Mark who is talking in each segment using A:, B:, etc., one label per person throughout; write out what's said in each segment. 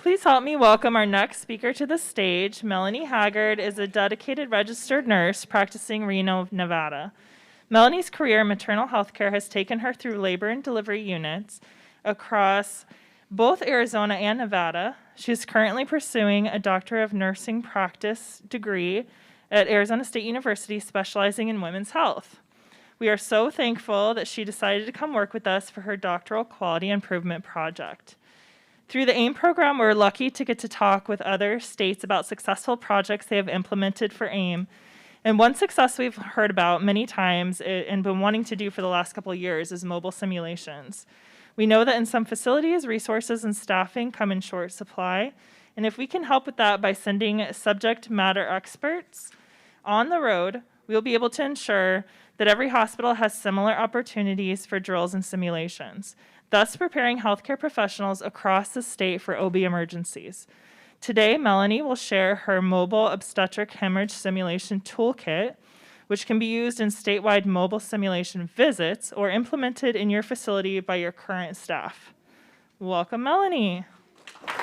A: please help me welcome our next speaker to the stage. Melanie Haggard is a dedicated registered nurse practicing Reno, Nevada. Melanie's career in maternal health care has taken her through labor and delivery units across both Arizona and Nevada. She is currently pursuing a Doctor of Nursing Practice degree at Arizona State University, specializing in women's health. We are so thankful that she decided to come work with us for her doctoral quality improvement project. Through the AIM program, we're lucky to get to talk with other states about successful projects they have implemented for AIM. And one success we've heard about many times and been wanting to do for the last couple of years is mobile simulations. We know that in some facilities, resources and staffing come in short supply. And if we can help with that by sending subject matter experts on the road, we'll be able to ensure that every hospital has similar opportunities for drills and simulations, thus preparing healthcare professionals across the state for OB emergencies. Today, Melanie will share her mobile obstetric hemorrhage simulation toolkit, which can be used in statewide mobile simulation visits or implemented in your facility by your current staff. Welcome, Melanie.
B: All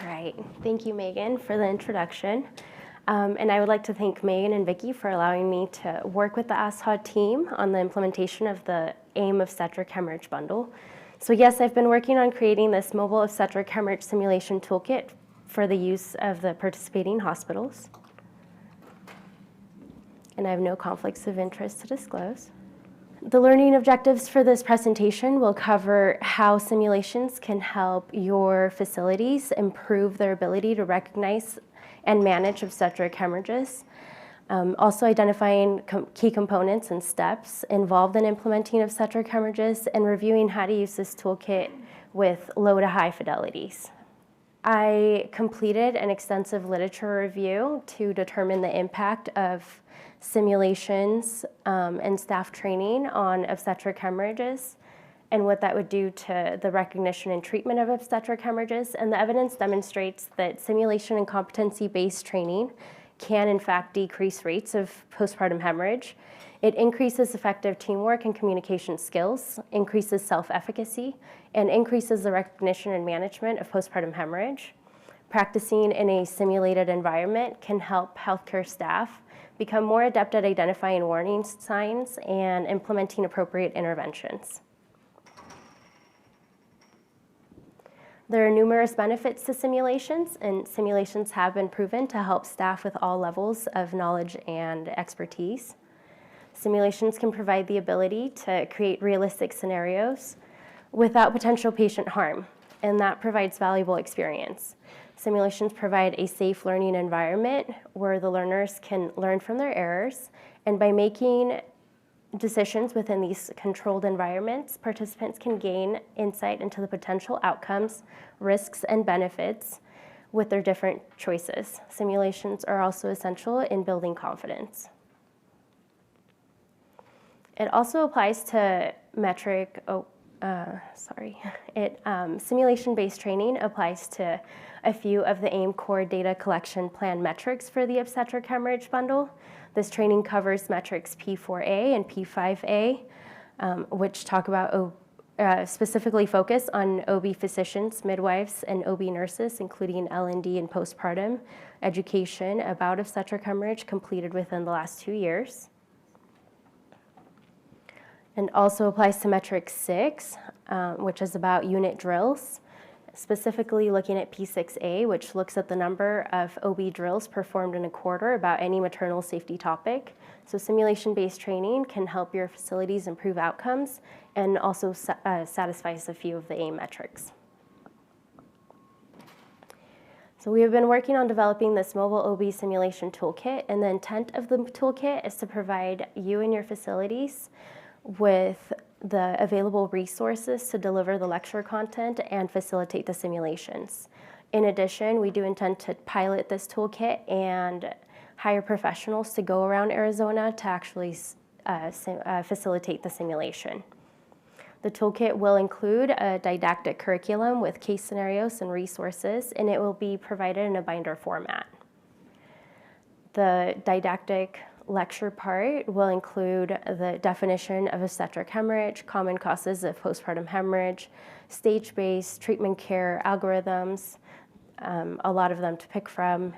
B: right, thank you, Megan, for the introduction. And I would like to thank Megan and Vicki for allowing me to work with the ASHA team on the implementation of the AIM Obstetric Hemorrhage Bundle. So yes, I've been working on creating this mobile obstetric hemorrhage simulation toolkit for the use of the participating hospitals. And I have no conflicts of interest to disclose. The learning objectives for this presentation will cover how simulations can help your facilities improve their ability to recognize and manage obstetric hemorrhages. Also identifying key components and steps involved in implementing obstetric hemorrhages, and reviewing how to use this toolkit with low to high fidelities. I completed an extensive literature review to determine the impact of simulations and staff training on obstetric hemorrhages and what that would do to the recognition and treatment of obstetric hemorrhages. And the evidence demonstrates that simulation and competency-based training can in fact decrease rates of postpartum hemorrhage. It increases effective teamwork and communication skills, increases self-efficacy, and increases the recognition and management of postpartum hemorrhage. Practicing in a simulated environment can help healthcare staff become more adept at identifying warning signs and implementing appropriate interventions. There are numerous benefits to simulations, and simulations have been proven to help staff with all levels of knowledge and expertise. Simulations can provide the ability to create realistic scenarios without potential patient harm, and that provides valuable experience. Simulations provide a safe learning environment where the learners can learn from their errors, and by making decisions within these controlled environments, participants can gain insight into the potential outcomes, risks, and benefits with their different choices. Simulations are also essential in building confidence. It also applies to simulation-based training applies to a few of the AIM core data collection plan metrics for the obstetric hemorrhage bundle. This training covers metrics P4A and P5A, which talk about specifically focus on OB physicians, midwives, and OB nurses, including L&D and postpartum education about obstetric hemorrhage completed within the last 2 years. And also applies to metric 6, which is about unit drills, specifically looking at P6A, which looks at the number of OB drills performed in a quarter about any maternal safety topic. So simulation-based training can help your facilities improve outcomes and also satisfies a few of the AIM metrics. So we have been working on developing this mobile OB simulation toolkit, and the intent of the toolkit is to provide you and your facilities with the available resources to deliver the lecture content and facilitate the simulations. In addition, we do intend to pilot this toolkit and hire professionals to go around Arizona to actually facilitate the simulation. The toolkit will include a didactic curriculum with case scenarios and resources, and it will be provided in a binder format. The didactic lecture part will include the definition of obstetric hemorrhage, common causes of postpartum hemorrhage, stage-based treatment care algorithms, a lot of them to pick from,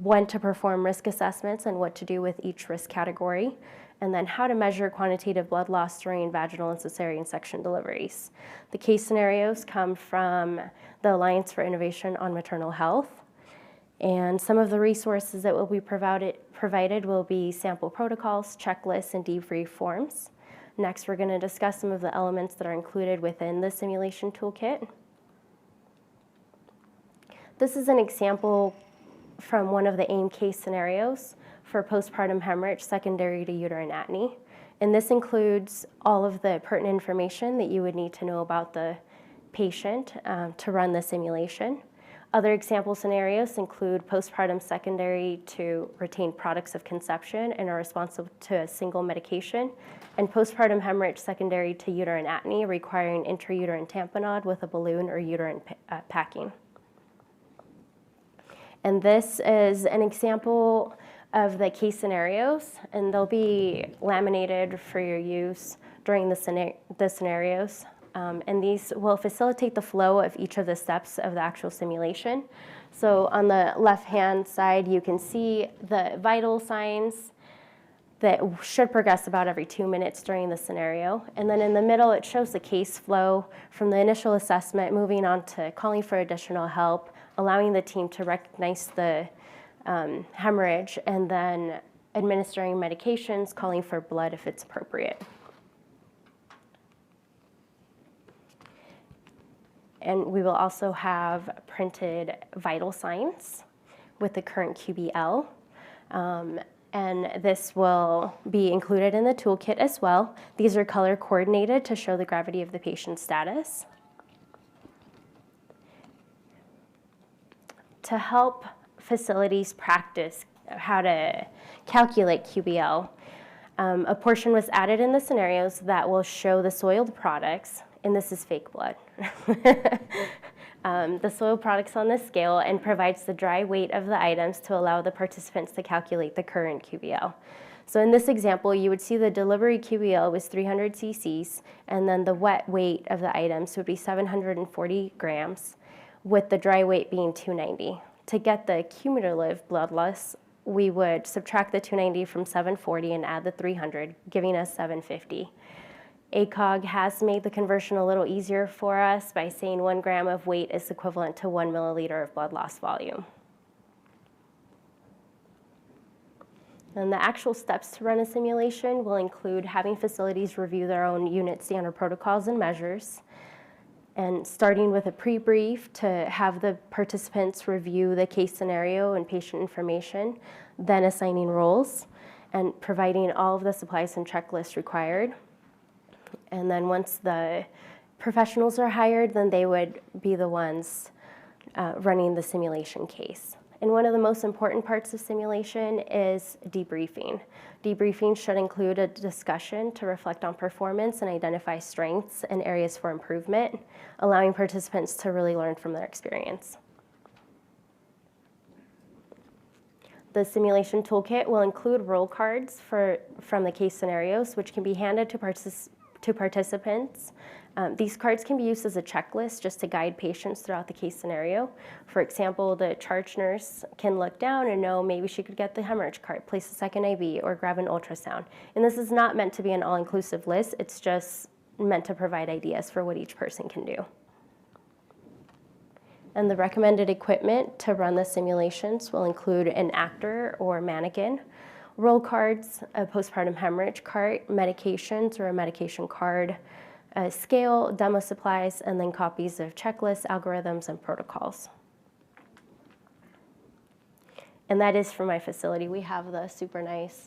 B: when to perform risk assessments and what to do with each risk category, and then how to measure quantitative blood loss during vaginal and cesarean section deliveries. The case scenarios come from the Alliance for Innovation on Maternal Health, and some of the resources that will be provided will be sample protocols, checklists, and debrief forms. Next, we're going to discuss some of the elements that are included within the simulation toolkit. This is an example from one of the AIM case scenarios for postpartum hemorrhage secondary to uterine atony. And this includes all of the pertinent information that you would need to know about the patient to run the simulation. Other example scenarios include postpartum secondary to retained products of conception and are responsive to a single medication, and postpartum hemorrhage secondary to uterine atony requiring intrauterine tamponade with a balloon or uterine packing. And this is an example of the case scenarios, and they'll be laminated for your use during the scenarios. And these will facilitate the flow of each of the steps of the actual simulation. So on the left-hand side, you can see the vital signs that should progress about every 2 minutes during the scenario. And then in the middle, it shows the case flow from the initial assessment, moving on to calling for additional help, allowing the team to recognize the hemorrhage, and then administering medications, calling for blood if it's appropriate. And we will also have printed vital signs with the current QBL. And this will be included in the toolkit as well. These are color coordinated to show the gravity of the patient's status. To help facilities practice how to calculate QBL, a portion was added in the scenarios that will show the soiled products, and this is fake blood. The soil products on this scale, and provides the dry weight of the items to allow the participants to calculate the current QBL. So in this example, you would see the delivery QBL was 300 cc's, and then the wet weight of the items would be 740 grams, with the dry weight being 290. To get the cumulative blood loss, we would subtract the 290 from 740 and add the 300, giving us 750. ACOG has made the conversion a little easier for us by saying 1 gram of weight is equivalent to 1 milliliter of blood loss volume. And the actual steps to run a simulation will include having facilities review their own unit standard protocols and measures, and starting with a pre-brief to have the participants review the case scenario and patient information, then assigning roles, and providing all of the supplies and checklists required. And then once the professionals are hired, then they would be the ones running the simulation case. And one of the most important parts of simulation is debriefing. Debriefing should include a discussion to reflect on performance and identify strengths and areas for improvement, allowing participants to really learn from their experience. The simulation toolkit will include roll cards from the case scenarios, which can be handed to participants. These cards can be used as a checklist just to guide patients throughout the case scenario. For example, the charge nurse can look down and know maybe she could get the hemorrhage cart, place a second IV, or grab an ultrasound. And this is not meant to be an all-inclusive list. It's just meant to provide ideas for what each person can do. And the recommended equipment to run the simulations will include an actor or mannequin, roll cards, a postpartum hemorrhage cart, medications or a medication card, a scale, demo supplies, and then copies of checklists, algorithms, and protocols. And that is for my facility. We have the super nice.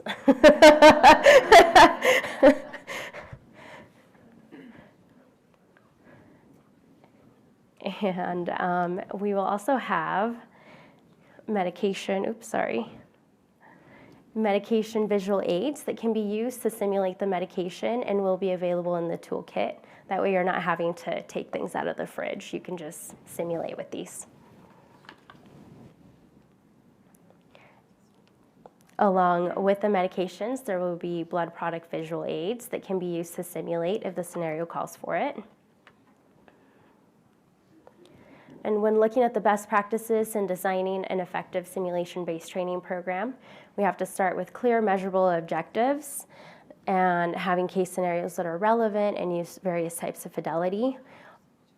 B: And we will also have medication visual aids that can be used to simulate the medication and will be available in the toolkit. That way you're not having to take things out of the fridge. You can just simulate with these. Along with the medications, there will be blood product visual aids that can be used to simulate if the scenario calls for it. And when looking at the best practices in designing an effective simulation-based training program, we have to start with clear, measurable objectives and having case scenarios that are relevant and use various types of fidelity.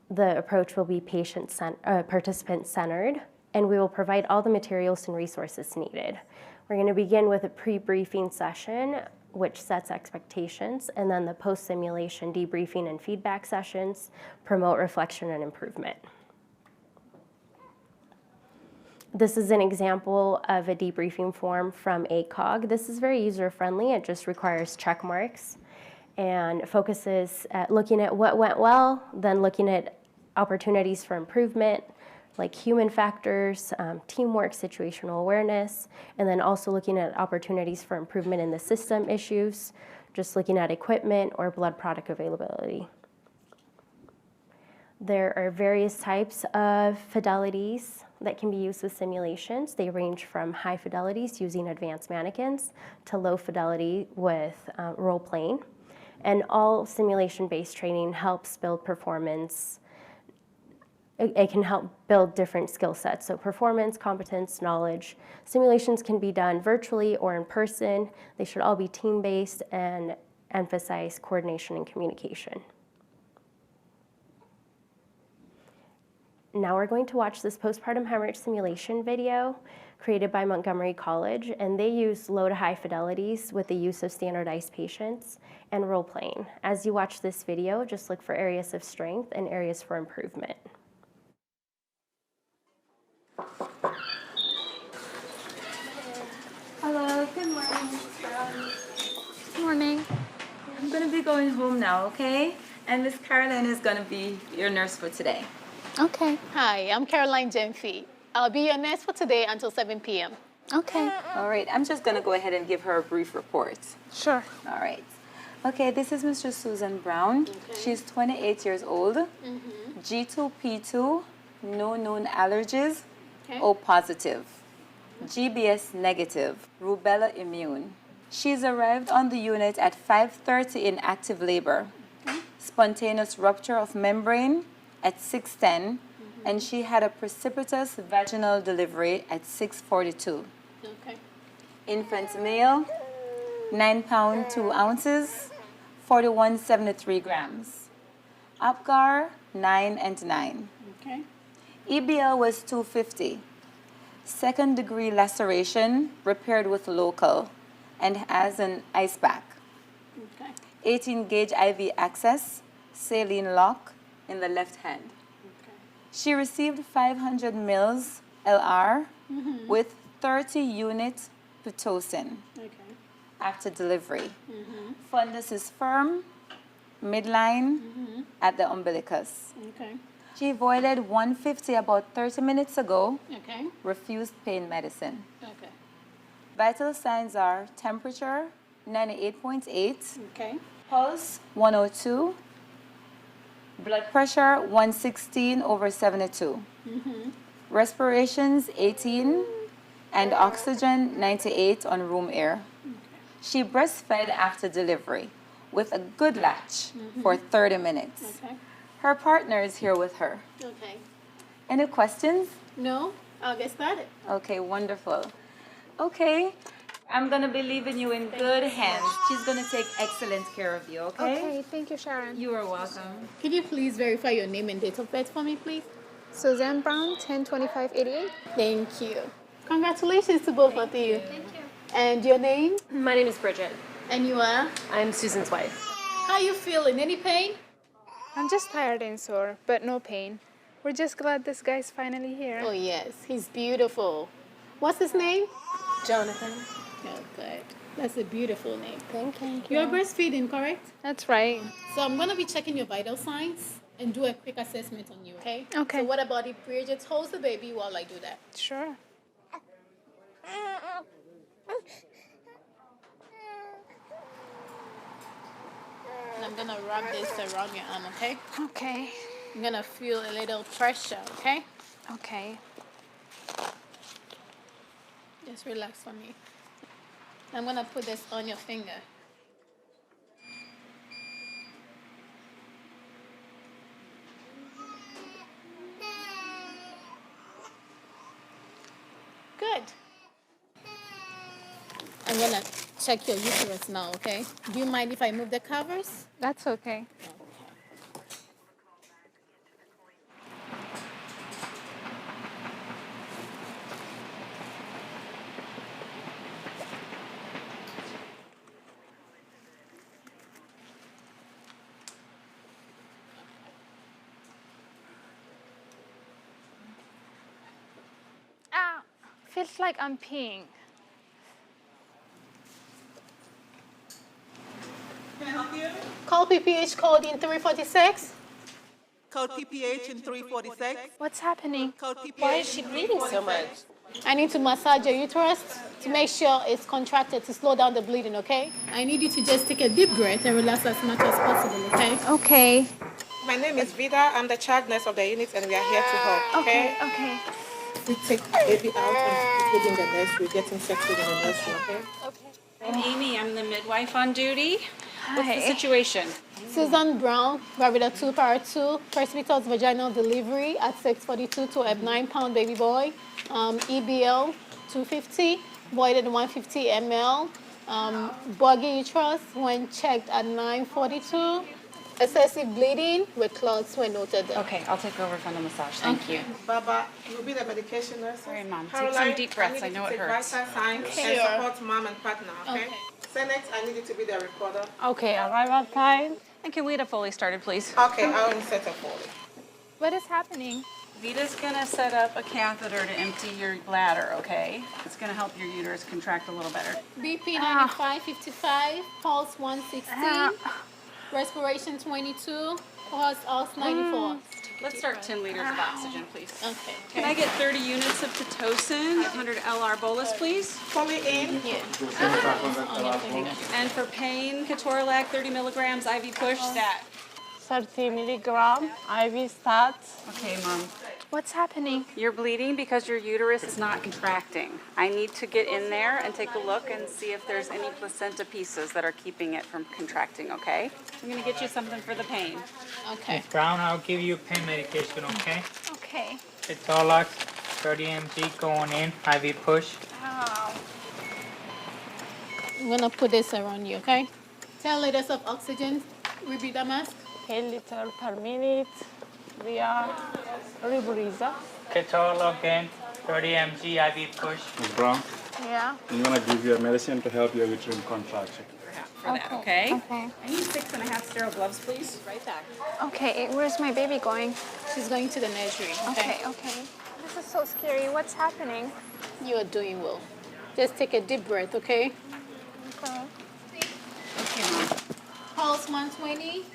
B: The approach will be participant-centered, and we will provide all the materials and resources needed. We're going to begin with a pre-briefing session, which sets expectations, and then the post-simulation debriefing and feedback sessions promote reflection and improvement. This is an example of a debriefing form from ACOG. This is very user-friendly. It just requires check marks and focuses at looking at what went well, then looking at opportunities for improvement, like human factors, teamwork, situational awareness, and then also looking at opportunities for improvement in the system issues, just looking at equipment or blood product availability. There are various types of fidelities that can be used with simulations. They range from high fidelities using advanced mannequins to low fidelity with role-playing. And all simulation-based training helps build performance. It can help build different skill sets, so performance, competence, knowledge. Simulations can be done virtually or in person. They should all be team-based and emphasize coordination and communication. Now we're going to watch this postpartum hemorrhage simulation video created by Montgomery College, and they use low to high fidelities with the use of standardized patients and role-playing. As you watch this video, just look for areas of strength and areas for improvement.
C: Hello, good morning.
D: Good morning.
C: I'm going to be going home now, okay? And Miss Caroline is going to be your nurse for today.
D: Okay.
E: Hi, I'm Caroline Gemfee. I'll be your nurse for today until 7 p.m.
D: Okay.
C: All right, I'm just going to go ahead and give her a brief report.
D: Sure.
C: All right. Okay, this is Mr. Susan Brown. She's 28 years old. G2P2, no known allergies, O positive. GBS negative, rubella immune. She's arrived on the unit at 5:30 in active labor. Spontaneous rupture of membrane at 6:10, and she had a precipitous vaginal delivery at 6:42.
E: Okay.
C: Infant male, 9 pounds 2 ounces, 4173 grams. Apgar, 9 and 9.
E: Okay.
C: EBL was 250. Second degree laceration repaired with local and has an ice pack.
E: Okay.
C: 18 gauge IV access, saline lock in the left hand.
E: Okay.
C: She received 500 mils LR with 30 unit Pitocin
E: Okay.
C: after delivery. Fundus is firm, midline at the umbilicus.
E: Okay.
C: She voided 150 about 30 minutes ago,
E: Okay.
C: refused pain medicine.
E: Okay.
C: Vital signs are temperature 98.8,
E: Okay.
C: pulse 102, blood pressure 116/72, respirations 18, and oxygen 98 on room air. She breastfed after delivery with a good latch for 30 minutes.
E: Okay.
C: Her partner is here with her.
E: Okay.
C: Any questions?
E: No, I'll get started.
C: Okay, wonderful. Okay, I'm gonna be leaving you in good hands. She's gonna take excellent care of you, okay?
D: Okay, thank you, Sharon.
C: You are welcome.
E: Can you please verify your name and date of birth for me, please?
D: Suzanne Brown, 102588.
E: Thank you. Congratulations to both of you. Thank you. And your name?
F: My name is Bridget.
E: And you are?
F: I'm Susan's wife.
E: How you feeling? Any pain?
D: I'm just tired and sore, but no pain. We're just glad this guy's finally here.
E: Oh, yes. He's beautiful. What's his name?
F: Jonathan.
E: Oh, good. That's a beautiful name.
D: Thank you.
E: You're breastfeeding, correct?
D: That's right.
E: So I'm going to be checking your vital signs and do a quick assessment on you, okay?
D: Okay.
E: So what about if Bridget holds the baby while I do that?
D: Sure.
E: And I'm going to rub this around your arm, okay?
D: Okay.
E: I'm going to feel a little pressure, okay?
D: Okay.
E: Just relax for me. I'm gonna put this on your finger. Good. I'm gonna check your uterus now, okay? Do you mind if I move the covers?
D: That's okay. Ah, feels like I'm peeing.
E: Call PPH code in 346.
G: Code PPH in 346.
D: What's happening?
G: Code PPH.
F: Why is she bleeding so much?
E: I need to massage your uterus to make sure it's contracted to slow down the bleeding, okay? I need you to just take a deep breath and relax as much as possible, okay?
D: Okay.
G: My name is Vida. I'm the child nurse of the unit, and we are here to help.
D: Okay, okay.
G: We take baby out and put in the nursery, getting settled in the nursery, okay?
H: I'm Amy. I'm the midwife on duty. What's the
D: Hi.
H: situation?
E: Susan Brown, Gravida 2, Para 2, precipitous vaginal delivery at 6:42 to a 9-pound baby boy. EBL 250, voided 150 ml. Boggy uterus when checked at 9:42. Excessive bleeding with clots were noted there.
H: Okay, I'll take over from the massage. Thank you.
G: Baba, you'll be the medication nurse.
H: Sorry, Mom. Take
G: Caroline,
H: some deep breaths.
G: I
H: I
G: need
H: know
G: you
H: it
G: to
H: hurts.
G: take vital signs and
E: Sure.
G: support mom and partner, okay?
E: Okay.
G: Senate, I need you to be the recorder.
H: Okay, arrival time. And can we get a Foley started, please?
G: Okay, I'll insert a Foley.
D: What is happening?
H: Vita's gonna set up a catheter to empty your bladder, okay? It's gonna help your uterus contract a little better.
E: BP 9555, pulse 116, respiration 22, pulse ox 94.
H: Let's start 10 liters of oxygen, please.
E: Okay.
H: Can I get 30 units of Pitocin, 100 LR bolus, please?
G: Foley in.
E: On your finger.
H: And for pain, Ketorolac, 30 milligrams, IV push, stat.
I: 30 milligram IV stat.
H: Okay, Mom.
D: What's happening?
H: You're bleeding because your uterus is not contracting. I need to get in there and take a look and see if there's any placenta pieces that are keeping it from contracting, okay? I'm gonna get you something for the pain.
E: Okay.
J: Brown, I'll give you pain medication, okay?
D: Okay.
J: It's Tolox, 30 mg going in, IV push.
D: Ow.
E: I'm gonna put this around you, okay? 10 liters of oxygen, repeat the mask.
I: 10 liters per minute via rebreather.
J: Ketorolac in, 30 mg IV push.
K: Ms. Brown,
D: Yeah.
K: I'm gonna give you a medicine to help your uterine contraction.
H: For that, okay?
D: Okay.
H: I need 6.5 sterile gloves, please.
E: Right back.
D: Okay, where's my baby going?
E: She's going to the nursery, okay?
D: Okay, okay. This is so scary. What's happening?
E: You are doing well. Just take a deep breath, okay?
D: Okay.
H: Okay, Mom.
E: Pulse 120,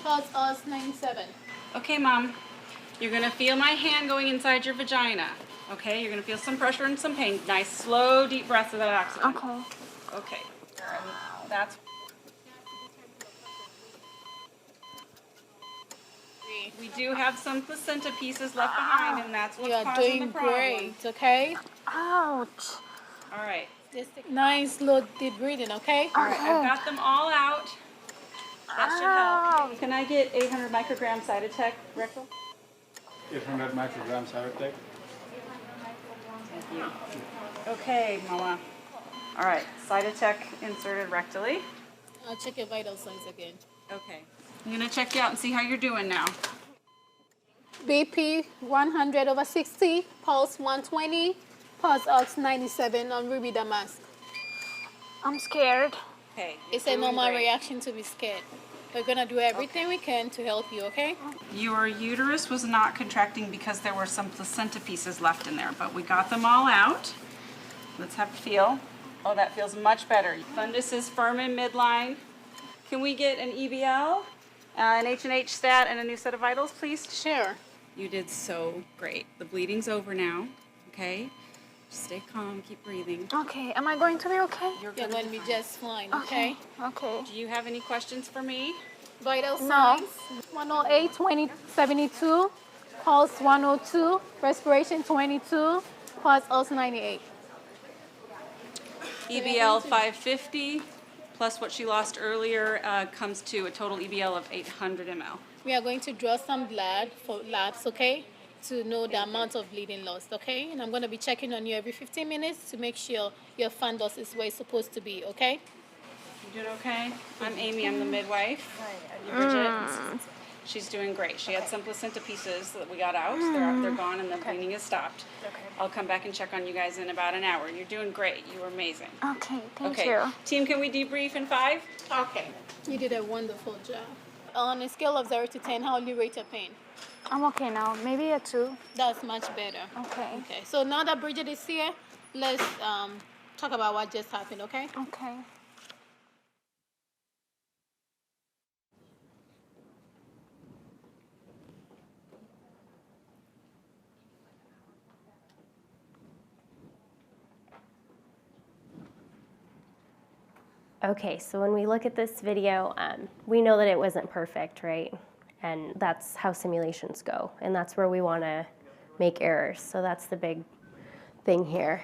E: pulse us 97.
H: Okay, Mom. You're gonna feel my hand going inside your vagina. Okay, you're gonna feel some pressure and some pain. Nice, slow, deep breaths of that oxygen.
D: Okay.
H: Okay. That's. We do have some placenta pieces left behind, and that's what's
E: You are
H: causing
E: doing
H: the problem.
E: great, okay?
D: Ouch.
H: All right.
E: Just take nice, slow, deep breathing, okay?
H: All right, I've got them all out. That should
D: Ow.
H: help. Can I get 800 microgram Cytotec rectal?
K: 800 micrograms Cytotec.
H: Thank you. Okay, Mama. All right, Cytotec inserted rectally.
E: I'll check your vital signs again.
H: Okay. I'm gonna check you out and see how you're doing now.
E: BP 100/60, pulse 120, pulse ox 97 on Ruby Damask.
D: I'm scared.
H: Okay.
E: It's a normal reaction to be scared. We're gonna do everything we can to help you, okay?
H: Your uterus was not contracting because there were some placenta pieces left in there, but we got them all out. Let's have a feel. Oh, that feels much better. Fundus is firm in midline. Can we get an EBL, an H&H stat, and a new set of vitals, please?
E: Sure.
H: You did so great. The bleeding's over now, okay? Just stay calm, keep breathing.
D: Okay, am I going to be okay?
E: You're going to be just fine, okay?
D: Okay.
H: Do you have any questions for me?
E: Vital
D: No.
E: signs 108, 20, 72, pulse 102, respiration 22, pulse also 98.
H: EBL 550 plus what she lost earlier comes to a total EBL of 800 ml.
E: We are going to draw some blood for labs, okay? To know the amount of bleeding lost, okay? And I'm going to be checking on you every 15 minutes to make sure your fundus is where it's supposed to be, okay?
H: You doing okay? I'm Amy, I'm the midwife. Bridget. She's doing great. She had some placenta pieces that we got out. They're gone and the bleeding has stopped.
F: Okay.
H: I'll come back and check on you guys in about an hour. You're doing great. You were amazing.
F: Okay, thank
H: Okay.
F: you.
H: Team, can we debrief in 5?
E: Okay. You did a wonderful job. On a scale of 0 to 10, how will you rate your pain?
F: I'm okay now. Maybe a 2.
E: That's much better.
F: Okay.
E: Okay, so now that Bridget is here, let's talk about what just happened, okay?
F: Okay.
B: Okay, so when we look at this video, we know that it wasn't perfect, right? And that's how simulations go, and that's where we want to make errors. So that's the big thing here.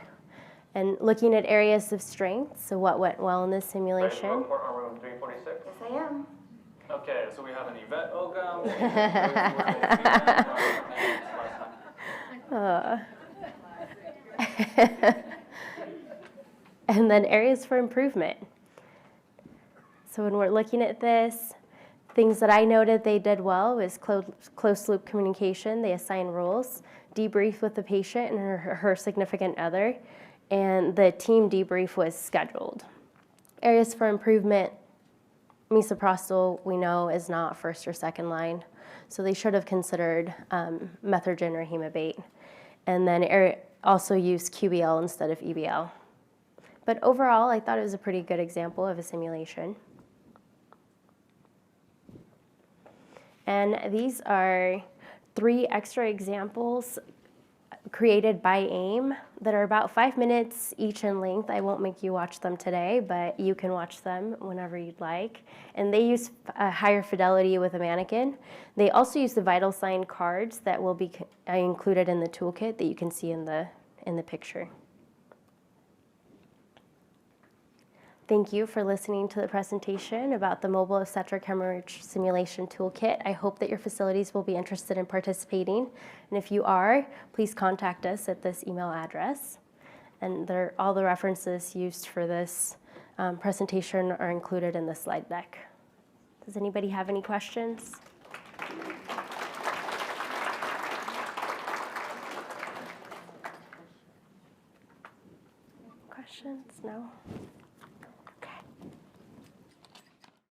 B: And looking at areas of strength, so what went well in this simulation?
L: Report on room 346.
B: Yes, I am.
L: Okay, so we have an Yvette Ogum.
B: And then areas for improvement. So when we're looking at this, things that I noted they did well was close loop communication. They assign roles, debrief with the patient and her significant other, and the team debrief was scheduled. Areas for improvement, misoprostol we know is not first or second line, so they should have considered methergin or hemabate. And then also use QBL instead of EBL. But overall, I thought it was a pretty good example of a simulation. And these are 3 extra examples created by AIM that are about 5 minutes each in length. I won't make you watch them today, but you can watch them whenever you'd like. And they use a higher fidelity with a mannequin. They also use the vital sign cards that will be included in the toolkit that you can see in the picture. Thank you for listening to the presentation about the Mobile Obstetric Hemorrhage Simulation Toolkit. I hope that your facilities will be interested in participating. And if you are, please contact us at this email address. And all the references used for this presentation are included in the slide deck. Does anybody have any questions?